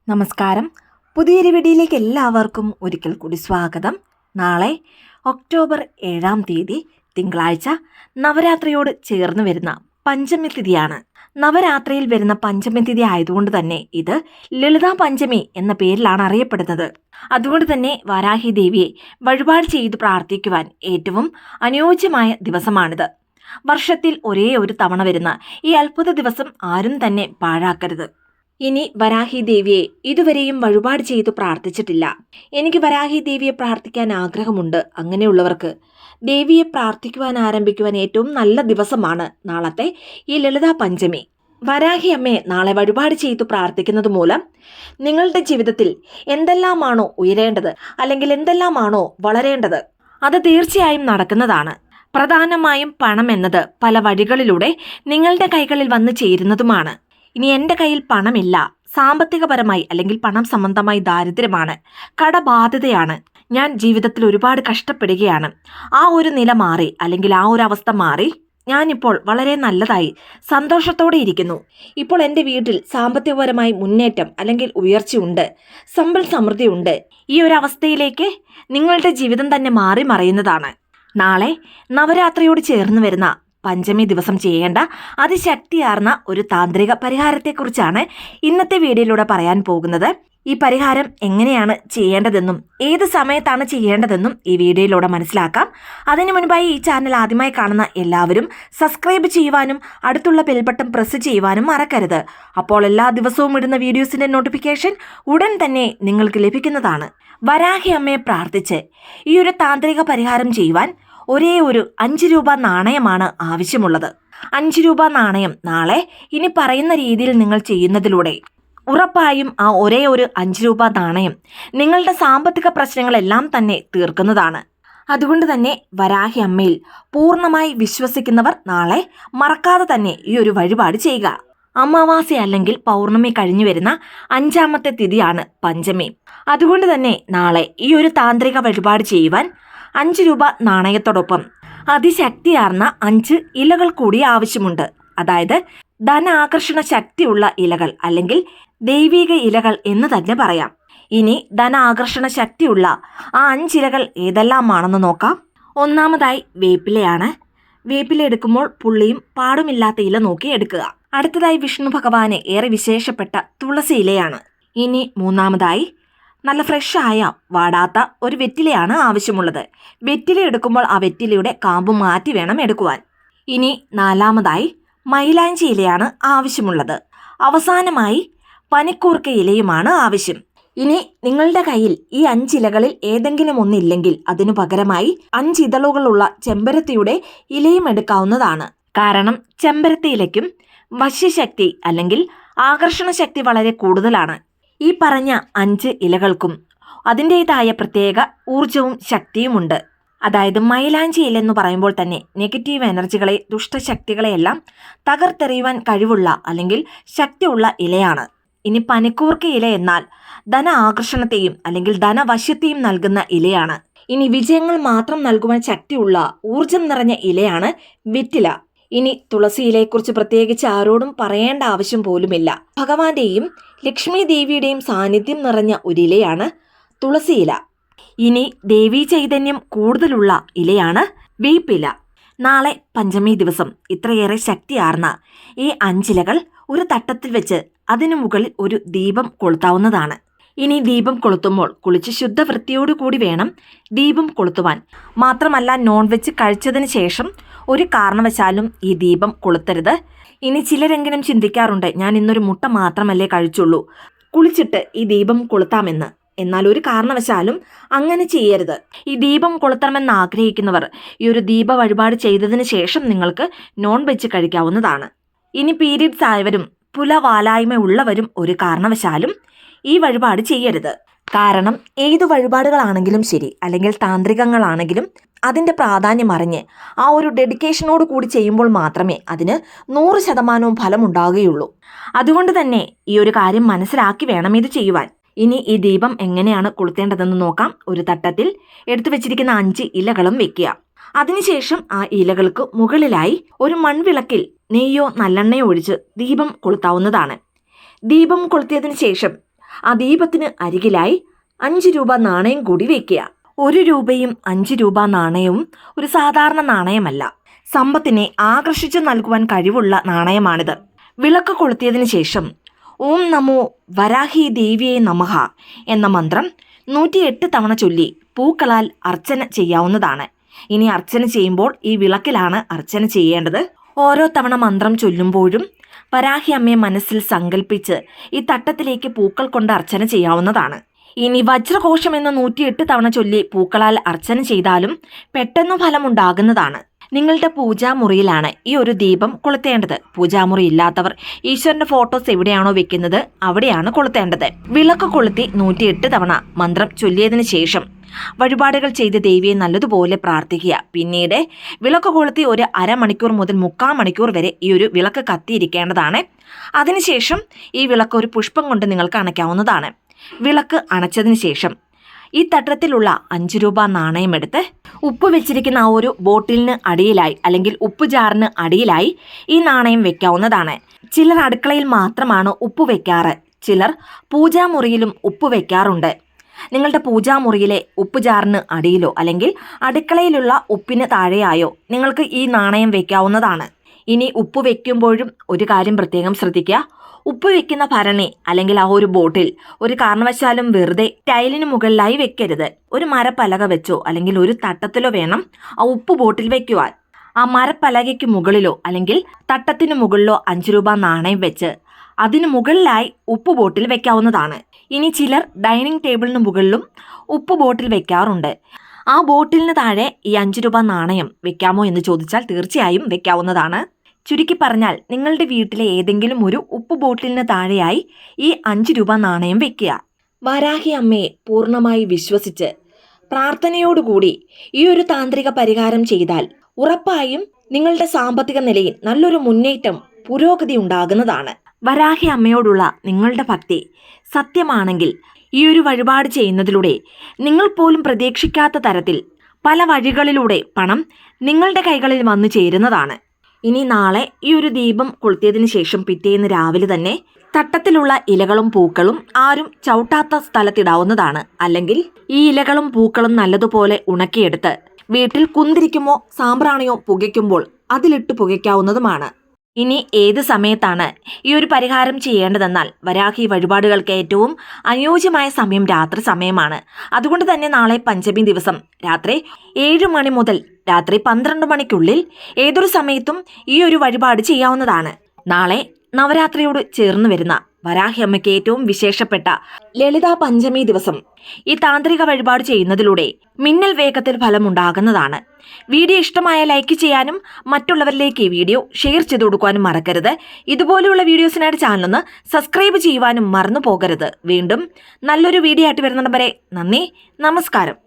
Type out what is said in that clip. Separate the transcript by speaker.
Speaker 1: നമസ്കാരം. പുതിയൊരു വീഡിയോയിലേക്ക് എല്ലാവർക്കും ഒരിക്കൽ കൂടി സ്വാഗതം. നാളെ ഒക്ടോബർ 7-ാം തീയതി തിങ്കളാഴ്ച നവരാത്രിയോട് ചേർന്ന് വരുന്ന പഞ്ചമി തിഥിയാണ്. നവരാത്രിയിൽ വരുന്ന പഞ്ചമി തിഥി ആയതുകൊണ്ട് തന്നെ ഇത് ലളിതാ പഞ്ചമി എന്ന പേരിലാണ് അറിയപ്പെടുന്നത്. അതുകൊണ്ട് തന്നെ വരാഹി ദേവിയെ വഴിപാട് ചെയ്ത് പ്രാർത്ഥിക്കുവാൻ ഏറ്റവും അനുയോജ്യമായ ദിവസമാണിത്. വർഷത്തിൽ ഒരേ ഒരു തവണ വരുന്ന ഈ അത്ഭുത ദിവസം ആരും തന്നെ പാഴാക്കരുത്. ഇനി വരാഹി ദേവിയെ ഇതുവരെയും വഴിപാട് ചെയ്തു പ്രാർത്ഥിച്ചിട്ടില്ല, എനിക്ക് വരാഹി ദേവിയെ പ്രാർത്ഥിക്കാൻ ആഗ്രഹമുണ്ട്, അങ്ങനെയുള്ളവർക്ക് ദേവിയെ പ്രാർത്ഥിക്കുവാൻ ആരംഭിക്കുവാൻ ഏറ്റവും നല്ല ദിവസമാണ് നാളത്തെ ഈ ലളിതാ പഞ്ചമി. വരാഹി അമ്മയെ നാളെ വഴിപാട് ചെയ്തു പ്രാർത്ഥിക്കുന്നത് മൂലം നിങ്ങളുടെ ജീവിതത്തിൽ എന്തെല്ലാമാണോ ഉയരേണ്ടത് അല്ലെങ്കിൽ എന്തെല്ലാമാണോ വളരേണ്ടത് അത് തീർച്ചയായും നടക്കുന്നതാണ്. പ്രധാനമായും പണം എന്നത് പല വഴികളിലൂടെ നിങ്ങളുടെ കൈകളിൽ വന്നു ചേരുന്നതുമാണ്. ഇനി എൻ്റെ കയ്യിൽ പണമില്ല, സാമ്പത്തികപരമായി അല്ലെങ്കിൽ പണം സംബന്ധമായി ദാരിദ്ര്യമാണ്, കടബാധ്യതയാണ്, ഞാൻ ജീവിതത്തിൽ ഒരുപാട് കഷ്ടപ്പെടുകയാണ്, ആ ഒരു നില മാറി അല്ലെങ്കിൽ ആ ഒരു അവസ്ഥ മാറി ഞാനിപ്പോൾ വളരെ നല്ലതായി സന്തോഷത്തോടെ ഇരിക്കുന്നു, ഇപ്പോൾ എൻ്റെ വീട്ടിൽ സാമ്പത്തികപരമായി മുന്നേറ്റം അല്ലെങ്കിൽ ഉയർച്ചയുണ്ട്, സമ്പൽ സമൃദ്ധിയുണ്ട്, ഈ ഒരു അവസ്ഥയിലേക്ക് നിങ്ങളുടെ ജീവിതം തന്നെ മാറി മറയുന്നതാണ്. നാളെ നവരാത്രിയോട് ചേർന്ന് വരുന്ന പഞ്ചമി ദിവസം ചെയ്യേണ്ട അതിശക്തിയാർന്ന ഒരു താന്ത്രിക പരിഹാരത്തെക്കുറിച്ചാണ് ഇന്നത്തെ വീഡിയോയിലൂടെ പറയാൻ പോകുന്നത്. ഈ പരിഹാരം എങ്ങനെയാണ് ചെയ്യേണ്ടതെന്നും ഏത് സമയത്താണ് ചെയ്യേണ്ടതെന്നും ഈ വീഡിയോയിലൂടെ മനസ്സിലാക്കാം. അതിനു മുൻപായി ഈ ചാനൽ ആദ്യമായി കാണുന്ന എല്ലാവരും സബ്സ്ക്രൈബ് ചെയ്യുവാനും അടുത്തുള്ള ബെൽ ബട്ടൺ പ്രസ് ചെയ്യുവാനും മറക്കരുത്. അപ്പോൾ എല്ലാ ദിവസവും ഇടുന്ന വീഡിയോസിന്റെ നോട്ടിഫിക്കേഷൻ ഉടൻ തന്നെ നിങ്ങൾക്ക് ലഭിക്കുന്നതാണ്. വരാഹി അമ്മയെ പ്രാർത്ഥിച്ച് ഈ ഒരു താന്ത്രിക പരിഹാരം ചെയ്യുവാൻ ഒരേ ഒരു 5 രൂപ നാണയമാണ് ആവശ്യമുള്ളത്. 5 രൂപ നാണയം നാളെ ഇനി പറയുന്ന രീതിയിൽ നിങ്ങൾ ചെയ്യുന്നതിലൂടെ ഉറപ്പായും ആ ഒരേ ഒരു 5 രൂപ നാണയം നിങ്ങളുടെ സാമ്പത്തിക പ്രശ്നങ്ങളെല്ലാം തന്നെ തീർക്കുന്നതാണ്. അതുകൊണ്ട് തന്നെ വരാഹി അമ്മയിൽ പൂർണ്ണമായി വിശ്വസിക്കുന്നവർ നാളെ മറക്കാതെ തന്നെ ഈ ഒരു വഴിപാട് ചെയ്യുക. അമാവാസി അല്ലെങ്കിൽ പൗർണമി കഴിഞ്ഞു വരുന്ന 5-ാമത്തെ തിഥിയാണ് പഞ്ചമി. അതുകൊണ്ട് തന്നെ നാളെ ഈ ഒരു താന്ത്രിക വഴിപാട് ചെയ്യുവാൻ 5 രൂപ നാണയത്തോടൊപ്പം അതിശക്തിയാർന്ന 5 ഇലകൾ കൂടി ആവശ്യമുണ്ട്. അതായത് ധനാകർഷണ ശക്തിയുള്ള ഇലകൾ അല്ലെങ്കിൽ ദൈവിക ഇലകൾ എന്ന് തന്നെ പറയാം. ഇനി ധനാകർഷണ ശക്തിയുള്ള ആ 5 ഇലകൾ ഏതെല്ലാമാണെന്ന് നോക്കാം. ഒന്നാമതായി വേപ്പിലയാണ്. വേപ്പില എടുക്കുമ്പോൾ പുള്ളിയും പാടുമില്ലാത്ത ഇല നോക്കി എടുക്കുക. അടുത്തതായി വിഷ്ണു ഭഗവാന് ഏറെ വിശേഷപ്പെട്ട തുളസി ഇലയാണ്. ഇനി മൂന്നാമതായി നല്ല ഫ്രഷായ വാടാത്ത ഒരു വെറ്റിലയാണ് ആവശ്യമുള്ളത്. വെറ്റില എടുക്കുമ്പോൾ ആ വെറ്റിലയുടെ കാമ്പ് മാറ്റി വേണം എടുക്കുവാൻ. ഇനി നാലാമതായി മൈലാഞ്ചി ഇലയാണ് ആവശ്യമുള്ളത്. അവസാനമായി പനിക്കൂർക്ക ഇലയുമാണ് ആവശ്യം. ഇനി നിങ്ങളുടെ കയ്യിൽ ഈ 5 ഇലകളിൽ ഏതെങ്കിലും ഒന്നില്ലെങ്കിൽ അതിനു പകരമായി 5 ഇതളുകളുള്ള ചെമ്പരത്തിയുടെ ഇലയും എടുക്കാവുന്നതാണ്. കാരണം ചെമ്പരത്തി ഇലയ്ക്കും വശ്യശക്തി അല്ലെങ്കിൽ ആകർഷണ ശക്തി വളരെ കൂടുതലാണ്. ഈ പറഞ്ഞ 5 ഇലകൾക്കും അതിൻ്റെതായ പ്രത്യേക ഊർജവും ശക്തിയുമുണ്ട്. അതായത് മൈലാഞ്ചി ഇല എന്ന് പറയുമ്പോൾ തന്നെ നെഗറ്റീവ് എനർജികളെ ദുഷ്ടശക്തികളെയെല്ലാം തകർത്തെറിയുവാൻ കഴിവുള്ള അല്ലെങ്കിൽ ശക്തിയുള്ള ഇലയാണ്. ഇനി പനിക്കൂർക്ക ഇല എന്നാൽ ധന ആകർഷണത്തെയും അല്ലെങ്കിൽ ധനവശ്യത്തെയും നൽകുന്ന ഇലയാണ്. ഇനി വിജയങ്ങൾ മാത്രം നൽകുവാൻ ശക്തിയുള്ള ഊർജം നിറഞ്ഞ ഇലയാണ് വെറ്റില. ഇനി തുളസി ഇലയെക്കുറിച്ച് പ്രത്യേകിച്ച് ആരോടും പറയേണ്ട ആവശ്യം പോലുമില്ല. ഭഗവാന്റെയും ലക്ഷ്മി ദേവിയുടെയും സാന്നിധ്യം നിറഞ്ഞ ഒരു ഇലയാണ് തുളസി ഇല. ഇനി ദേവീ ചൈതന്യം കൂടുതലുള്ള ഇലയാണ് വേപ്പില. നാളെ പഞ്ചമി ദിവസം ഇത്രയേറെ ശക്തിയാർന്ന ഈ 5 ഇലകൾ ഒരു തട്ടത്തിൽ വെച്ച് അതിനു മുകളിൽ ഒരു ദീപം കൊളുത്താവുന്നതാണ്. ഇനി ദീപം കൊളുത്തുമ്പോൾ കുളിച്ച് ശുദ്ധവൃത്തിയോടുകൂടി വേണം ദീപം കൊളുത്തുവാൻ. മാത്രമല്ല നോൺ വെജ് കഴിച്ചതിന് ശേഷം ഒരു കാരണവശാലും ഈ ദീപം കൊളുത്തരുത്. ഇനി ചിലരെങ്കിലും ചിന്തിക്കാറുണ്ട്, ഞാൻ ഇന്നൊരു മുട്ട മാത്രമല്ലേ കഴിച്ചുള്ളൂ, കുളിച്ചിട്ട് ഈ ദീപം കൊളുത്താമെന്ന്. എന്നാൽ ഒരു കാരണവശാലും അങ്ങനെ ചെയ്യരുത്. ഈ ദീപം കൊളുത്തണമെന്ന് ആഗ്രഹിക്കുന്നവർ ഈ ഒരു ദീപ വഴിപാട് ചെയ്തതിന് ശേഷം നിങ്ങൾക്ക് നോൺ വെജ് കഴിക്കാവുന്നതാണ്. ഇനി പീരീഡ്സ് ആയവരും പുലവാലായ്മ ഉള്ളവരും ഒരു കാരണവശാലും ഈ വഴിപാട് ചെയ്യരുത്. കാരണം ഏതു വഴിപാടുകളാണെങ്കിലും ശരി അല്ലെങ്കിൽ താന്ത്രികങ്ങളാണെങ്കിലും അതിൻ്റെ പ്രാധാന്യം അറിഞ്ഞ് ആ ഒരു ഡെഡിക്കേഷനോട് കൂടി ചെയ്യുമ്പോൾ മാത്രമേ അതിന് 100% ഫലമുണ്ടാകുകയുള്ളൂ. അതുകൊണ്ട് തന്നെ ഈ ഒരു കാര്യം മനസ്സിലാക്കി വേണം ഇത് ചെയ്യുവാൻ. ഇനി ഈ ദീപം എങ്ങനെയാണ് കൊളുത്തേണ്ടതെന്ന് നോക്കാം. ഒരു തട്ടത്തിൽ എടുത്തു വെച്ചിരിക്കുന്ന 5 ഇലകളും വെക്കുക. അതിനുശേഷം ആ ഇലകൾക്ക് മുകളിലായി ഒരു മൺവിളക്കിൽ നെയ്യോ നല്ലെണ്ണയോ ഒഴിച്ച് ദീപം കൊളുത്താവുന്നതാണ്. ദീപം കൊളുത്തിയതിനു ശേഷം ആ ദീപത്തിന് അരികിലായി 5 രൂപ നാണയം കൂടി വെക്കുക. 1 രൂപയും 5 രൂപ നാണയവും ഒരു സാധാരണ നാണയമല്ല. സമ്പത്തിനെ ആകർഷിച്ചു നൽകുവാൻ കഴിവുള്ള നാണയമാണിത്. വിളക്ക് കൊളുത്തിയതിനു ശേഷം ഓം നമോ വരാഹി ദേവിയെ നമഃ എന്ന മന്ത്രം 108 തവണ ചൊല്ലി പൂക്കളാൽ അർച്ചന ചെയ്യാവുന്നതാണ്. ഇനി അർച്ചന ചെയ്യുമ്പോൾ ഈ വിളക്കിലാണ് അർച്ചന ചെയ്യേണ്ടത്. ഓരോ തവണ മന്ത്രം ചൊല്ലുമ്പോഴും വരാഹി അമ്മയെ മനസ്സിൽ സങ്കല്പിച്ച് ഈ തട്ടത്തിലേക്ക് പൂക്കൾ കൊണ്ട് അർച്ചന ചെയ്യാവുന്നതാണ്. ഇനി വജ്രഘോഷം എന്ന 108 തവണ ചൊല്ലി പൂക്കളാൽ അർച്ചന ചെയ്താലും പെട്ടെന്ന് ഫലമുണ്ടാകുന്നതാണ്. നിങ്ങളുടെ പൂജാമുറിയിലാണ് ഈ ഒരു ദീപം കൊളുത്തേണ്ടത്. പൂജാമുറി ഇല്ലാത്തവർ ഈശ്വരന്റെ ഫോട്ടോസ് എവിടെയാണോ വെക്കുന്നത് അവിടെയാണ് കൊളുത്തേണ്ടത്. വിളക്ക് കൊളുത്തി 108 തവണ മന്ത്രം ചൊല്ലിയതിനു ശേഷം വഴിപാടുകൾ ചെയ്ത് ദേവിയെ നല്ലതുപോലെ പ്രാർത്ഥിക്കുക. പിന്നീട് വിളക്ക് കൊളുത്തി ഒരു അരമണിക്കൂർ മുതൽ 3/4 മണിക്കൂർ വരെ ഈ ഒരു വിളക്ക് കത്തിയിരിക്കേണ്ടതാണ്. അതിനുശേഷം ഈ വിളക്ക് ഒരു പുഷ്പം കൊണ്ട് നിങ്ങൾക്ക് അണയ്ക്കാവുന്നതാണ്. വിളക്ക് അണച്ചതിന് ശേഷം ഈ തട്ടത്തിലുള്ള 5 രൂപ നാണയം എടുത്ത് ഉപ്പ് വെച്ചിരിക്കുന്ന ആ ഒരു ബോട്ടിലിന് അടിയിലായി അല്ലെങ്കിൽ ഉപ്പ് ജാറിന് അടിയിലായി ഈ നാണയം വെക്കാവുന്നതാണ്. ചിലർ അടുക്കളയിൽ മാത്രമാണ് ഉപ്പ് വെക്കാറ്. ചിലർ പൂജാമുറിയിലും ഉപ്പ് വെക്കാറുണ്ട്. നിങ്ങളുടെ പൂജാമുറിയിലെ ഉപ്പ് ജാറിന് അടിയിലോ അല്ലെങ്കിൽ അടുക്കളയിലുള്ള ഉപ്പിന് താഴെയായോ നിങ്ങൾക്ക് ഈ നാണയം വെക്കാവുന്നതാണ്. ഇനി ഉപ്പ് വെക്കുമ്പോഴും ഒരു കാര്യം പ്രത്യേകം ശ്രദ്ധിക്കുക. ഉപ്പ് വെക്കുന്ന ഭരണി അല്ലെങ്കിൽ ആ ഒരു ബോട്ടിൽ ഒരു കാരണവശാലും വെറുതെ ടൈലിന് മുകളിലായി വെക്കരുത്. ഒരു മരപ്പലക വെച്ചോ അല്ലെങ്കിൽ ഒരു തട്ടത്തിലോ വേണം ആ ഉപ്പ് ബോട്ടിൽ വെക്കുവാൻ. ആ മരപ്പലകയ്ക്ക് മുകളിലോ അല്ലെങ്കിൽ തട്ടത്തിന് മുകളിലോ 5 രൂപ നാണയം വെച്ച് അതിന് മുകളിലായി ഉപ്പ് ബോട്ടിൽ വെക്കാവുന്നതാണ്. ഇനി ചിലർ ഡൈനിങ് ടേബിളിന് മുകളിലും ഉപ്പ് ബോട്ടിൽ വെക്കാറുണ്ട്. ആ ബോട്ടിലിന് താഴെ ഈ 5 രൂപ നാണയം വെക്കാമോ എന്ന് ചോദിച്ചാൽ തീർച്ചയായും വെക്കാവുന്നതാണ്. ചുരുക്കി പറഞ്ഞാൽ നിങ്ങളുടെ വീട്ടിലെ ഏതെങ്കിലും ഒരു ഉപ്പ് ബോട്ടിലിന് താഴെയായി ഈ 5 രൂപ നാണയം വെക്കുക. വരാഹി അമ്മയെ പൂർണ്ണമായി വിശ്വസിച്ച് പ്രാർത്ഥനയോടുകൂടി ഈ ഒരു താന്ത്രിക പരിഹാരം ചെയ്താൽ ഉറപ്പായും നിങ്ങളുടെ സാമ്പത്തിക നിലയിൽ നല്ലൊരു മുന്നേറ്റം, പുരോഗതി ഉണ്ടാകുന്നതാണ്. വരാഹി അമ്മയോടുള്ള നിങ്ങളുടെ ഭക്തി സത്യമാണെങ്കിൽ ഈ ഒരു വഴിപാട് ചെയ്യുന്നതിലൂടെ നിങ്ങൾ പോലും പ്രതീക്ഷിക്കാത്ത തരത്തിൽ പല വഴികളിലൂടെ പണം നിങ്ങളുടെ കൈകളിൽ വന്നു ചേരുന്നതാണ്. ഇനി നാളെ ഈ ഒരു ദീപം കൊളുത്തിയതിനു ശേഷം പിറ്റേന്ന് രാവിലെ തന്നെ തട്ടത്തിലുള്ള ഇലകളും പൂക്കളും ആരും ചവിട്ടാത്ത സ്ഥലത്തിടാവുന്നതാണ്. അല്ലെങ്കിൽ ഈ ഇലകളും പൂക്കളും നല്ലതുപോലെ ഉണക്കിയെടുത്ത് വീട്ടിൽ കുന്തിരിക്കുമോ സാമ്പ്രാണിയോ പുകയ്ക്കുമ്പോൾ അതിലിട്ട് പുകയ്ക്കാവുന്നതുമാണ്. ഇനി ഏത് സമയത്താണ് ഈ ഒരു പരിഹാരം ചെയ്യേണ്ടതെന്നാൽ വരാഹി വഴിപാടുകൾക്ക് ഏറ്റവും അനുയോജ്യമായ സമയം രാത്രി സമയമാണ്. അതുകൊണ്ട് തന്നെ നാളെ പഞ്ചമി ദിവസം രാത്രി 7 മണി മുതൽ രാത്രി 12 മണിക്കുള്ളിൽ ഏതൊരു സമയത്തും ഈ ഒരു വഴിപാട് ചെയ്യാവുന്നതാണ്. നാളെ നവരാത്രിയോട് ചേർന്ന് വരുന്ന വരാഹി അമ്മയ്ക്ക് ഏറ്റവും വിശേഷപ്പെട്ട ലളിതാ പഞ്ചമി ദിവസം ഈ താന്ത്രിക വഴിപാട് ചെയ്യുന്നതിലൂടെ മിന്നൽ വേഗത്തിൽ ഫലമുണ്ടാകുന്നതാണ്. വീഡിയോ ഇഷ്ടമായ ലൈക്ക് ചെയ്യാനും മറ്റുള്ളവരിലേക്ക് ഈ വീഡിയോ ഷെയർ ചെയ്ത് കൊടുക്കാനും മറക്കരുത്. ഇതുപോലെയുള്ള വീഡിയോസിനായിട്ട് ചാനലൊന്ന് സബ്സ്ക്രൈബ് ചെയ്യുവാനും മറന്നു പോകരുത്. വീണ്ടും നല്ലൊരു വീഡിയോ ആയിട്ട് വരുന്നിടം വരെ നന്ദി, നമസ്കാരം.